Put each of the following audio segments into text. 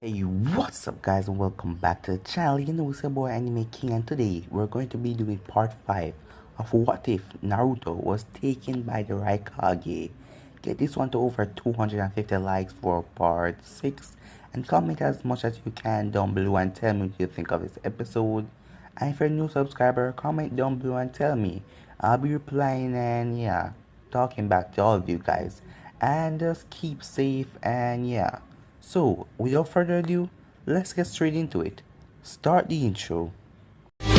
Hey, what's up guys and welcome back to the channel. It's your boy Anime King, and today we're going to be doing part 5 of What If Naruto Was Taken by the Raikage. Get this one to over 250 likes for part 6 and comment as much as you can down below and tell me what you think of this episode. And if you're a new subscriber, comment down below and tell me. I'll be replying and talking back to all of you guys. And just keep safe and So, without further ado, let's get straight into it. Start the intro. Remember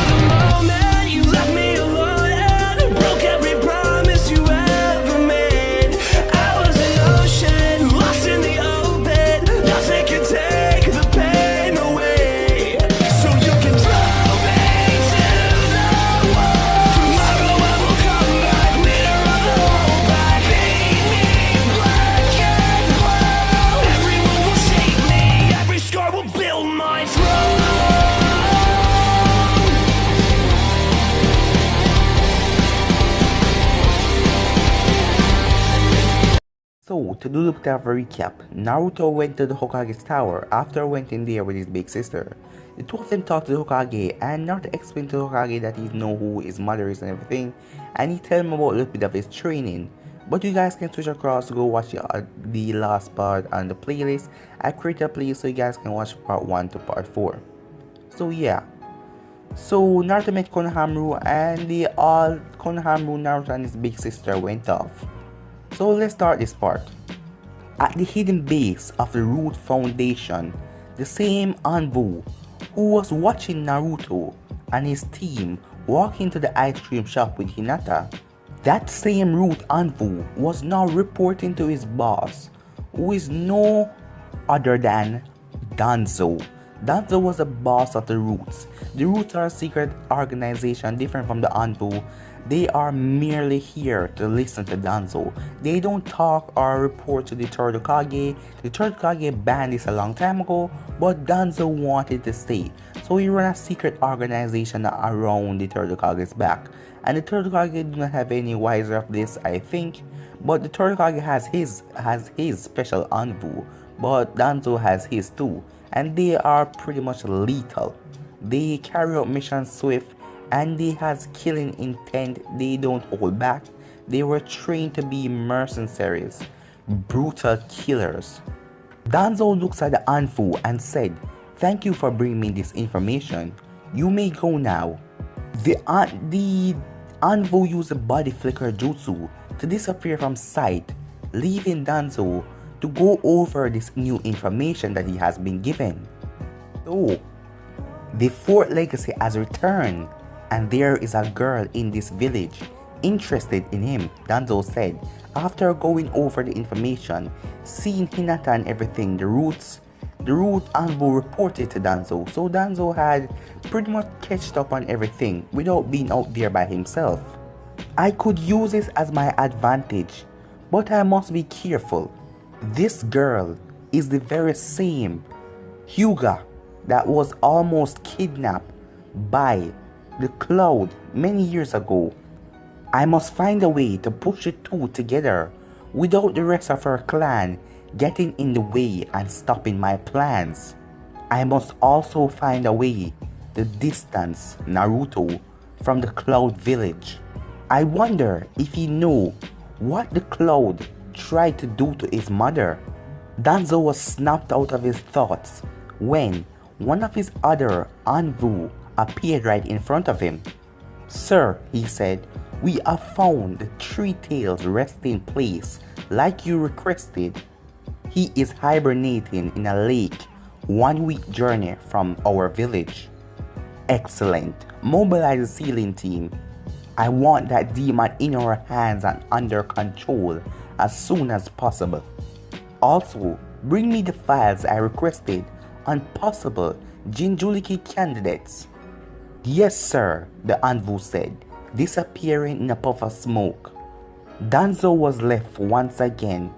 the moment you left me alone and broke every promise you ever made. I was an ocean, lost in the open. Nothing can take the pain away. So you can throw me to the wall. Tomorrow I will come back, leader of the whole pack. Paint me black and blue. Everyone will shake me, every scar will build my throne. So, to do a bit of a recap, Naruto went to the Hokage's tower after went in there with his big sister. The two of them talked to the Hokage and Naruto explained to the Hokage that he know who his mother is and everything, and he tell him about a little bit of his training. But you guys can switch across to go watch the last part on the playlist. I created a playlist so you guys can watch part 1 to part 4. So So Naruto met Konohamaru and Konohamaru, Naruto and his big sister went off. So let's start this part. At the hidden base of the Root Foundation, the same Anbu who was watching Naruto and his team walk into the ice cream shop with Hinata, that same Root Anbu was now reporting to his boss, who is no other than Danzo. Danzo was the boss of the Roots. The Roots are a secret organization different from the Anbu. They are merely here to listen to Danzo. They don't talk or report to the third Hokage. The third Hokage banned this a long time ago, but Danzo wanted to stay. So he ran a secret organization around the third Hokage's back. And the third Hokage do not have any wiser of this, I think. But the third Hokage has his special Anbu, but Danzo has his too. And they are pretty much lethal. They carry out missions swift and they has killing intent. They don't hold back. They were trained to be mercenaries, brutal killers. Danzo looks at the Anfu and said, "Thank you for bringing me this information. You may go now." The Anfu used the body flicker jutsu to disappear from sight, leaving Danzo to go over this new information that he has been given. So, the fourth legacy has returned, and there is a girl in this village interested in him, Danzo said. After going over the information, seeing Hinata and everything, the Root Anbu reported to Danzo. So Danzo had pretty much catched up on everything without being out there by himself. "I could use this as my advantage, but I must be careful. This girl is the very same Hyuga that was almost kidnapped by the Cloud many years ago. I must find a way to push the two together without the rest of her clan getting in the way and stopping my plans. I must also find a way to distance Naruto from the Cloud village. I wonder if he knew what the Cloud tried to do to his mother." Danzo was snapped out of his thoughts when one of his other Anbu appeared right in front of him. "Sir," he said, "we have found the Three Tails resting place like you requested. He is hibernating in a lake 1 week journey from our village." "Excellent. Mobilize the sealing team. I want that demon in our hands and under control as soon as possible. Also, bring me the files I requested on possible Jinchuriki candidates." "Yes, sir," the Anbu said, disappearing in a puff of smoke. Danzo was left once again,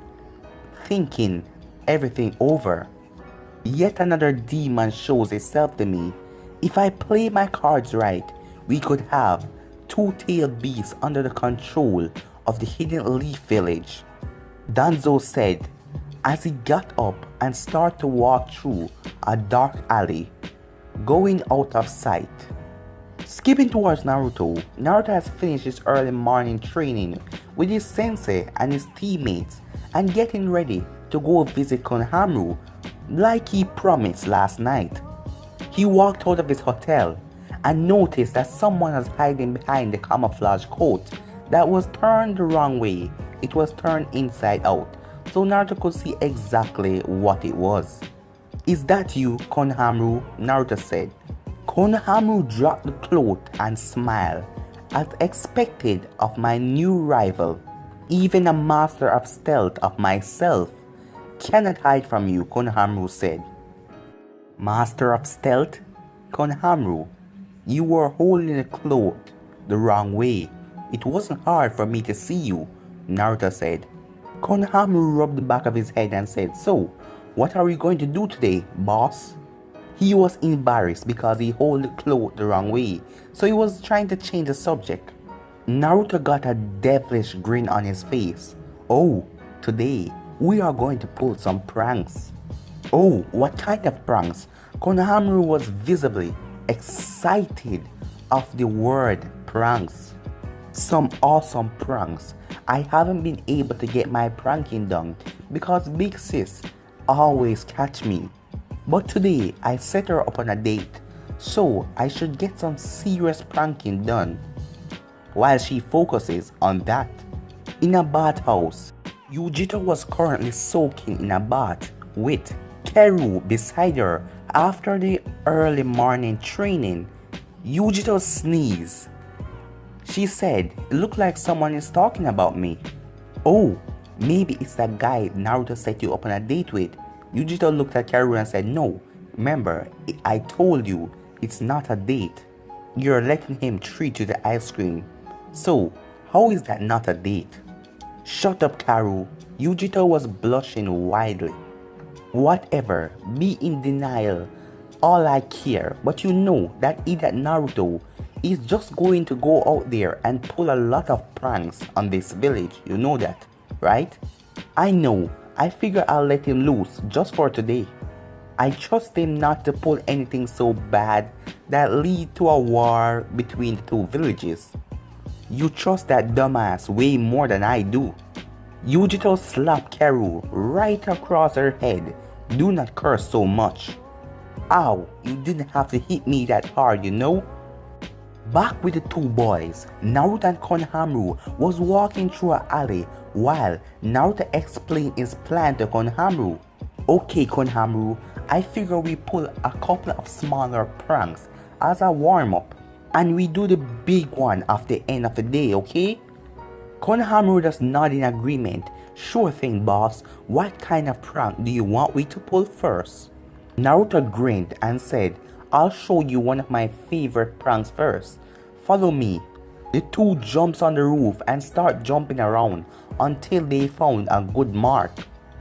thinking everything over. "Yet another demon shows itself to me. If I play my cards right, we could have two-tailed beasts under the control of the Hidden Leaf Village." Danzo said as he got up and started to walk through a dark alley, going out of sight. Skipping towards Naruto, Naruto has finished his early morning training with his sensei and his teammates and getting ready to go visit Konohamaru like he promised last night. He walked out of his hotel and noticed that someone was hiding behind the camouflage coat that was turned the wrong way. It was turned inside out, so Naruto could see exactly what it was. "Is that you, Konohamaru?" Naruto said. Konohamaru dropped the cloth and smiled, as expected of my new rival. "Even a master of stealth of myself cannot hide from you," Konohamaru said. "Master of stealth? Konohamaru, you were holding the cloth the wrong way. It wasn't hard for me to see you," Naruto said. Konohamaru rubbed the back of his head and said, "So, what are we going to do today, boss?" He was embarrassed because he held the cloth the wrong way, so he was trying to change the subject. Naruto got a devilish grin on his face. "Oh, today we are going to pull some pranks." "Oh, what kind of pranks?" Konohamaru was visibly excited of the word pranks. "Some awesome pranks. I haven't been able to get my pranking done because Big Sis always catch me. But today I set her up on a date, so I should get some serious pranking done." While she focuses on that, in a bathhouse, Yujito was currently soaking in a bath with Keru beside her after the early morning training. Yujito sneezed. She said, "It looked like someone is talking about me." "Oh, maybe it's that guy Naruto set you up on a date with." Yujito looked at Keru and said, "No, remember, I told you it's not a date. You're letting him treat you to ice cream. So, how is that not a date?" "Shut up, Karu." Yujito was blushing widely. "Whatever, be in denial. All I care, but you know that idiot Naruto is just going to go out there and pull a lot of pranks on this village. You know that, right?" "I know. I figure I'll let him loose just for today. I trust him not to pull anything so bad that lead to a war between the two villages." "You trust that dumbass way more than I do." Yujito slapped Keru right across her head. "Do not curse so much." "Ow, you didn't have to hit me that hard, you know." Back with the two boys, Naruto and Konohamaru was walking through an alley while Naruto explained his plan to Konohamaru. "Okay, Konohamaru, I figure we pull a couple of smaller pranks as a warm-up, and we do the big one at the end of the day, okay?" Konohamaru just nodded in agreement. "Sure thing, boss. What kind of prank do you want we to pull first?" Naruto grinned and said, "I'll show you one of my favorite pranks first. Follow me." The two jumps on the roof and start jumping around until they found a good mark.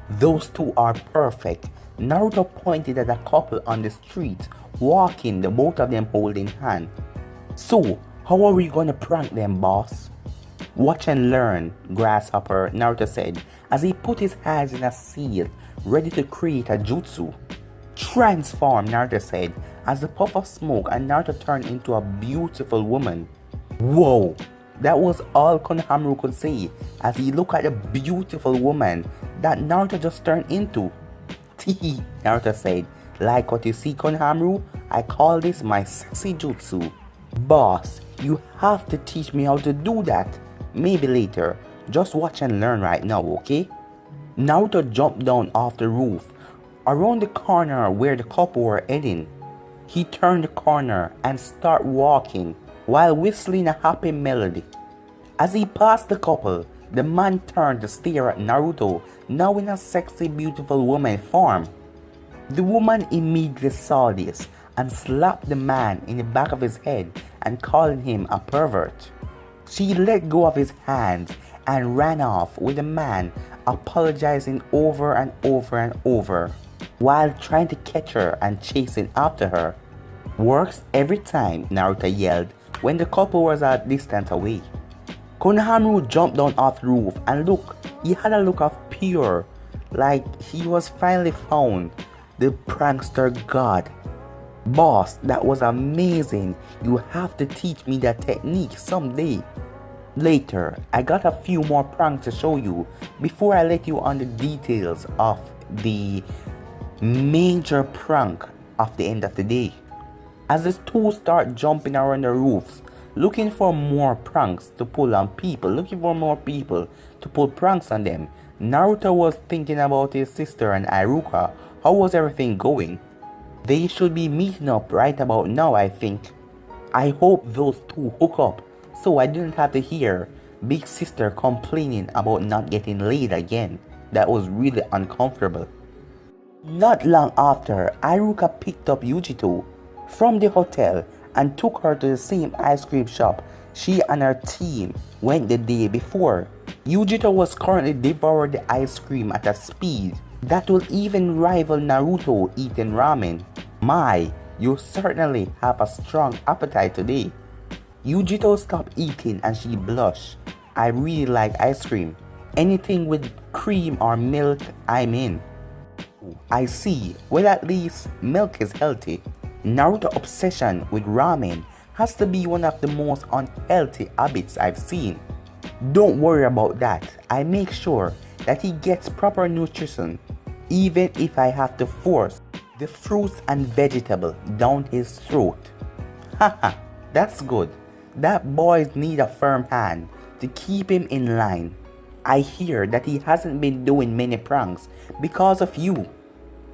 "Those two are perfect." Naruto pointed at a couple on the street walking, the both of them holding hands. "So, how are we gonna prank them, boss?" "Watch and learn, Grasshopper," Naruto said as he put his hands in a seal, ready to create a jutsu. "Transform," Naruto said as the puff of smoke and Naruto turned into a beautiful woman. Whoa! That was all Konohamaru could say as he looked at the beautiful woman that Naruto just turned into. "Tee," Naruto said, "Like what you see, Konohamaru? I call this my sexy jutsu." "Boss, you have to teach me how to do that. Maybe later. Just watch and learn right now, okay?" Naruto jumped down off the roof, around the corner where the couple were heading. He turned the corner and started walking while whistling a happy melody. As he passed the couple, the man turned to stare at Naruto, now in a sexy, beautiful woman form. The woman immediately saw this and slapped the man in the back of his head and calling him a pervert. She let go of his hands and ran off with the man apologizing over and over and over while trying to catch her and chasing after her. "Works every time," Naruto yelled when the couple was a distance away. Konohamaru jumped down off the roof and look, he had a look of pure, like he was finally found, the prankster god. Boss, that was amazing. You have to teach me that technique someday. Later, I got a few more pranks to show you before I let you on the details of the major prank of the end of the day. As the two start jumping around the roofs, looking for more pranks to pull on people, looking for more people to pull pranks on them, Naruto was thinking about his sister and Iruka. How was everything going? They should be meeting up right about now, I think. I hope those two hook up, so I didn't have to hear Big Sister complaining about not getting laid again. That was really uncomfortable. Not long after, Iruka picked up Yujito from the hotel and took her to the same ice cream shop she and her team went the day before. Yujito was currently devouring the ice cream at a speed that will even rival Naruto eating ramen. My, you certainly have a strong appetite today. Yujito stopped eating and she blushed. I really like ice cream. Anything with cream or milk, I'm in. I see. Well, at least milk is healthy. Naruto's obsession with ramen has to be one of the most unhealthy habits I've seen. Don't worry about that. I make sure that he gets proper nutrition, even if I have to force the fruits and vegetables down his throat. Haha, that's good. That boy needs a firm hand to keep him in line. I hear that he hasn't been doing many pranks because of you.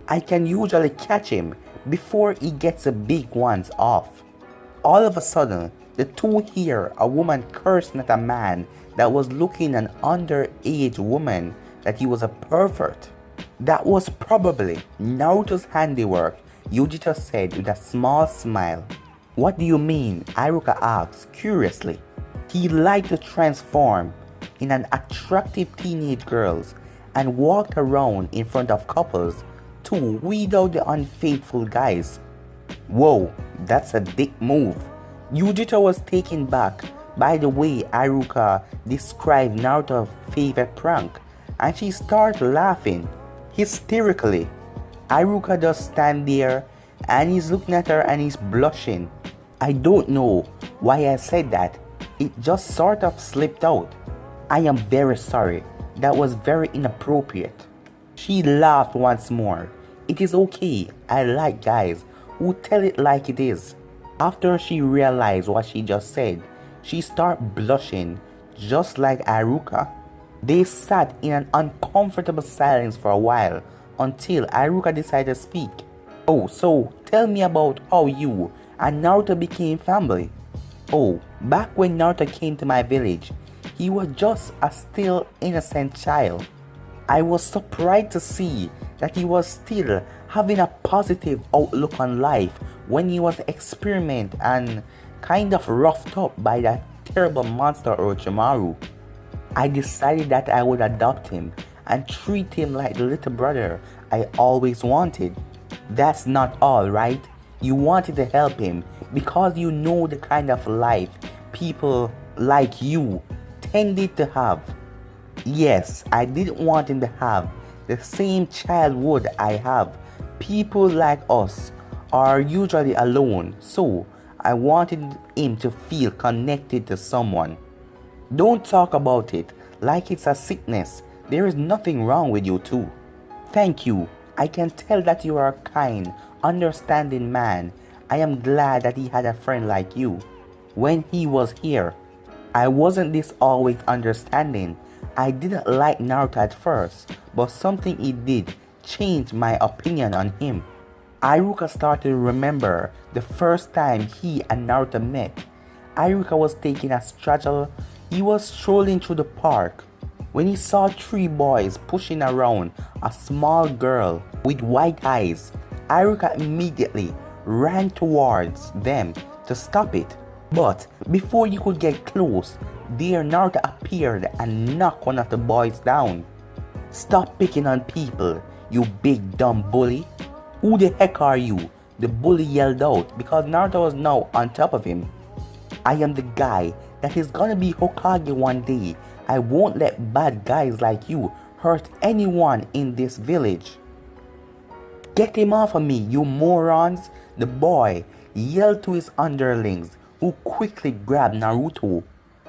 I can usually catch him before he gets the big ones off. All of a sudden, the two hear a woman cursing at a man that was looking at an underage woman that he was a pervert. That was probably Naruto's handiwork, Yujito said with a small smile. What do you mean? Iruka asked curiously. He liked to transform in an attractive teenage girls and walked around in front of couples to weed out the unfaithful guys. Whoa, that's a dick move. Yujito was taken back by the way Iruka described Naruto's favorite prank, and she started laughing hysterically. Iruka just stand there and he's looking at her and he's blushing. I don't know why I said that. It just sort of slipped out. I am very sorry. That was very inappropriate. She laughed once more. It is okay. I like guys who tell it like it is. After she realized what she just said, she started blushing just like Iruka. They sat in an uncomfortable silence for a while until Iruka decided to speak. Oh, so tell me about how you and Naruto became family. Oh, back when Naruto came to my village, he was just a still innocent child. I was surprised to see that he was still having a positive outlook on life when he was experimenting and kind of roughed up by that terrible monster Orochimaru. I decided that I would adopt him and treat him like the little brother I always wanted. That's not all, right? You wanted to help him because you know the kind of life people like you tended to have. Yes, I didn't want him to have the same childhood I have. People like us are usually alone, so I wanted him to feel connected to someone. Don't talk about it like it's a sickness. There is nothing wrong with you too. Thank you. I can tell that you are a kind, understanding man. I am glad that he had a friend like you. When he was here, I wasn't this always understanding. I didn't like Naruto at first, but something he did changed my opinion on him. Iruka started to remember the first time he and Naruto met. Iruka was taking a stroll. He was strolling through the park when he saw three boys pushing around a small girl with white eyes. Iruka immediately ran towards them to stop it. But before you could get close, there Naruto appeared and knocked one of the boys down. Stop picking on people, you big dumb bully. Who the heck are you? The bully yelled out because Naruto was now on top of him. I am the guy that he's gonna be Hokage one day. I won't let bad guys like you hurt anyone in this village. Get him off of me, you morons! The boy yelled to his underlings, who quickly grabbed Naruto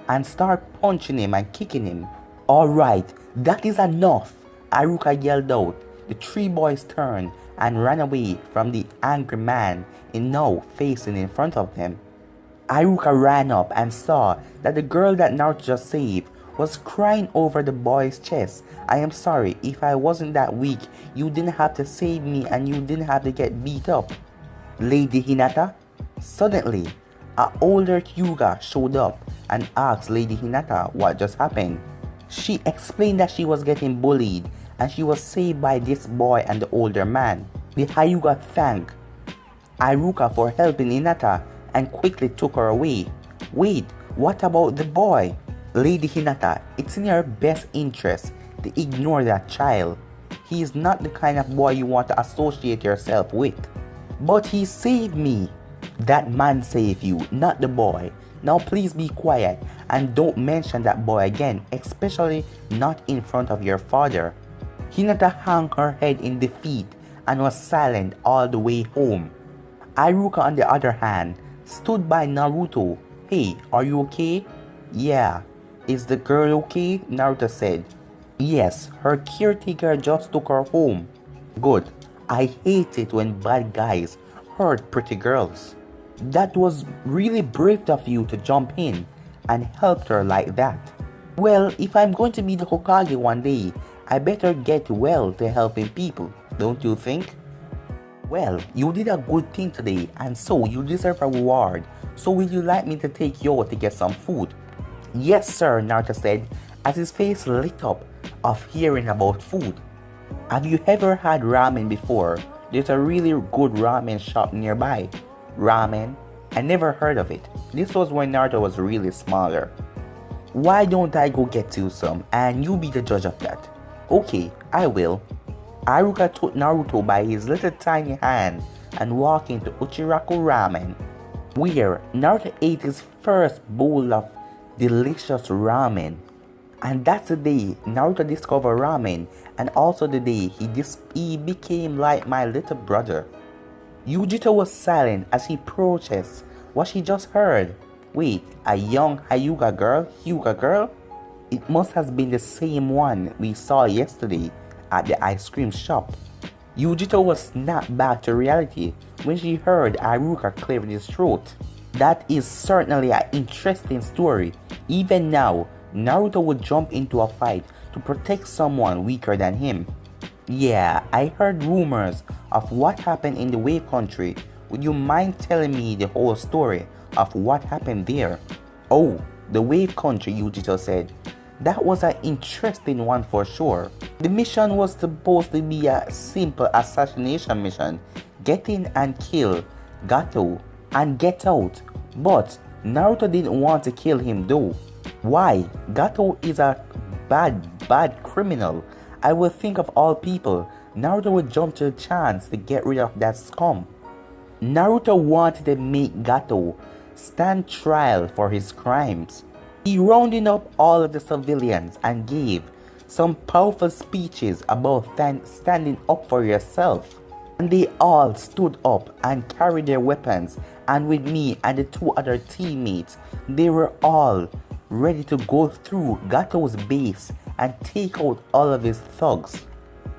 and started punching him and kicking him. Alright, that is enough, Iruka yelled out. The three boys turned and ran away from the angry man now facing in front of them. Iruka ran up and saw that the girl that Naruto just saved was crying over the boy's chest. I am sorry, if I wasn't that weak, you didn't have to save me and you didn't have to get beat up. Lady Hinata? Suddenly, an older Hyuga showed up and asked Lady Hinata what just happened. She explained that she was getting bullied and she was saved by this boy and the older man. The Hyuga thanked Iruka for helping Hinata and quickly took her away. Wait, what about the boy? Lady Hinata, it's in your best interest to ignore that child. He is not the kind of boy you want to associate yourself with. But he saved me. That man saved you, not the boy. Now please be quiet and don't mention that boy again, especially not in front of your father. Hinata hung her head in defeat and was silent all the way home. Iruka, on the other hand, stood by Naruto. Hey, are you okay? Yeah. Is the girl okay? Naruto said. Yes, her caretaker just took her home. Good. I hate it when bad guys hurt pretty girls. That was really brave of you to jump in and help her like that. Well, if I'm going to be the Hokage one day, I better get well to helping people, don't you think? Well, you did a good thing today and so you deserve a reward. So will you like me to take you out to get some food? Yes sir, Naruto said as his face lit up of hearing about food. Have you ever had ramen before? There's a really good ramen shop nearby. Ramen? I never heard of it. This was when Naruto was really smaller. Why don't I go get you some and you be the judge of that? Okay, I will. Iruka took Naruto by his little tiny hand and walked into Uchiraku Ramen, where Naruto ate his first bowl of delicious ramen. And that's the day Naruto discovered ramen and also the day he became like my little brother. Yujito was silent as he processed what she just heard. Wait, a young Hyuga girl? It must have been the same one we saw yesterday at the ice cream shop. Yujito was snapped back to reality when she heard Iruka clearing his throat. That is certainly an interesting story. Even now, Naruto would jump into a fight to protect someone weaker than him. Yeah, I heard rumors of what happened in the Wave Country. Would you mind telling me the whole story of what happened there? Oh, the Wave Country, Yujito said. That was an interesting one for sure. The mission was supposed to be a simple assassination mission. Get in and kill Gato and get out. But Naruto didn't want to kill him though. Why? Gato is a bad criminal. I would think of all people, Naruto would jump to the chance to get rid of that scum. Naruto wanted to make Gato stand trial for his crimes. He rounded up all of the civilians and gave some powerful speeches about standing up for yourself. And they all stood up and carried their weapons, and with me and the two other teammates, they were all ready to go through Gato's base and take out all of his thugs.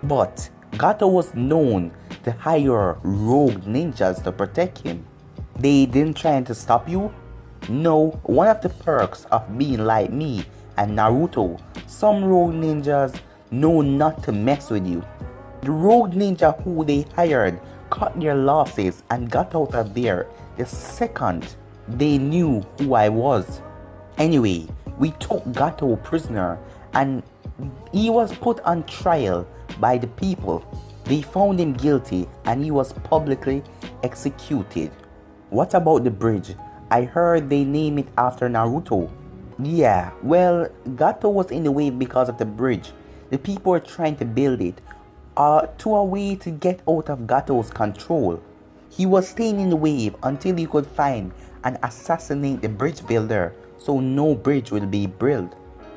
But Gato was known to hire rogue ninjas to protect him. They didn't try to stop you? No, one of the perks of being like me and Naruto, some rogue ninjas know not to mess with you. The rogue ninja who they hired cut their losses and got out of there the second they knew who I was. Anyway, we took Gato prisoner and he was put on trial by the people. They found him guilty and he was publicly executed. What about the bridge? I heard they name it after Naruto. Yeah, well, Gato was in the way because of the bridge. The people were trying to build it to a way to get out of Gato's control. He was staying in the wave until he could find and assassinate the bridge builder, so no bridge will be built.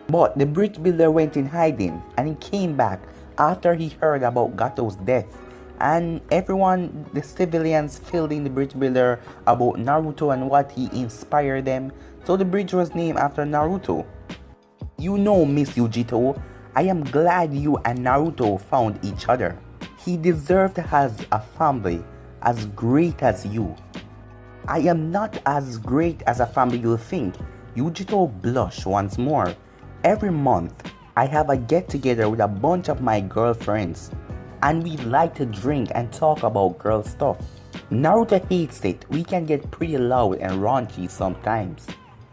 But the bridge builder went in hiding and he came back after he heard about Gato's death, and everyone, the civilians, filled in the bridge builder about Naruto and what he inspired them, so the bridge was named after Naruto. You know, Miss Yujito, I am glad you and Naruto found each other. He deserved to have a family as great as you. I am not as great as a family you think. Yujito blushed once more. Every month, I have a get-together with a bunch of my girlfriends, and we like to drink and talk about girl stuff. Naruto hates it. We can get pretty loud and raunchy sometimes,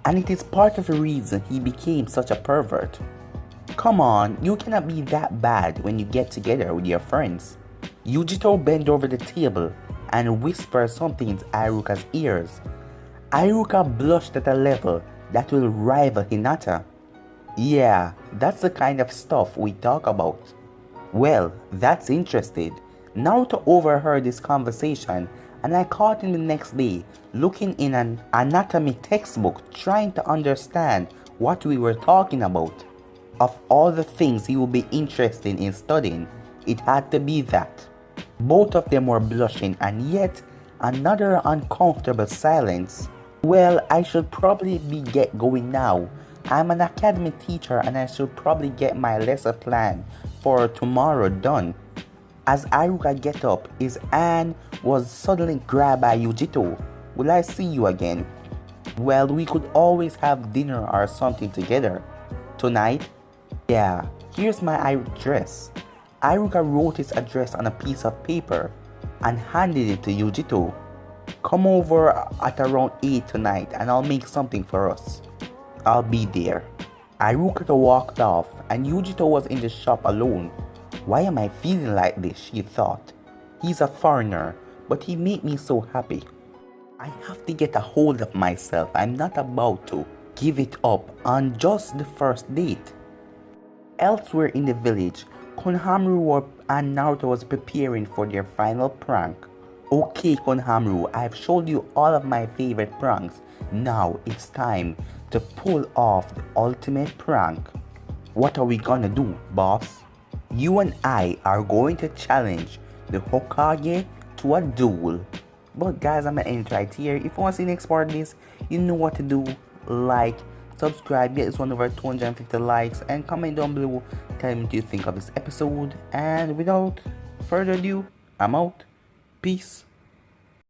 and it is part of the reason he became such a pervert. Come on, you cannot be that bad when you get together with your friends. Yujito bent over the table and whispered something in Iruka's ears. Iruka blushed at a level that will rival Hinata. Yeah, that's the kind of stuff we talk about. Well, that's interesting. Naruto overheard this conversation, and I caught him the next day looking in an anatomy textbook trying to understand what we were talking about. Of all the things he would be interested in studying, it had to be that. Both of them were blushing, and yet another uncomfortable silence. Well, I should probably get going now. I'm an academy teacher and I should probably get my lesson plan for tomorrow done. As Iruka get up, his hand was suddenly grabbed by Yujito. Will I see you again? Well, we could always have dinner or something together. Tonight? Yeah, here's my address. Iruka wrote his address on a piece of paper and handed it to Yujito. Come over at around 8 tonight and I'll make something for us. I'll be there. Iruka walked off and Yujito was in the shop alone. Why am I feeling like this, she thought. He's a foreigner, but he made me so happy. I have to get a hold of myself. I'm not about to give it up on just the first date. Elsewhere in the village, Konohamaru and Naruto was preparing for their final prank. Okay, Konohamaru, I've showed you all of my favorite pranks. Now it's time to pull off the ultimate prank. What are we gonna do, boss? You and I are going to challenge the Hokage to a duel. But guys, I'm gonna end it right here. If you want to see the next part of this, you know what to do. Like, subscribe, get this one over 250 likes, and comment down below telling me what you think of this episode. And without further ado, I'm out. Peace.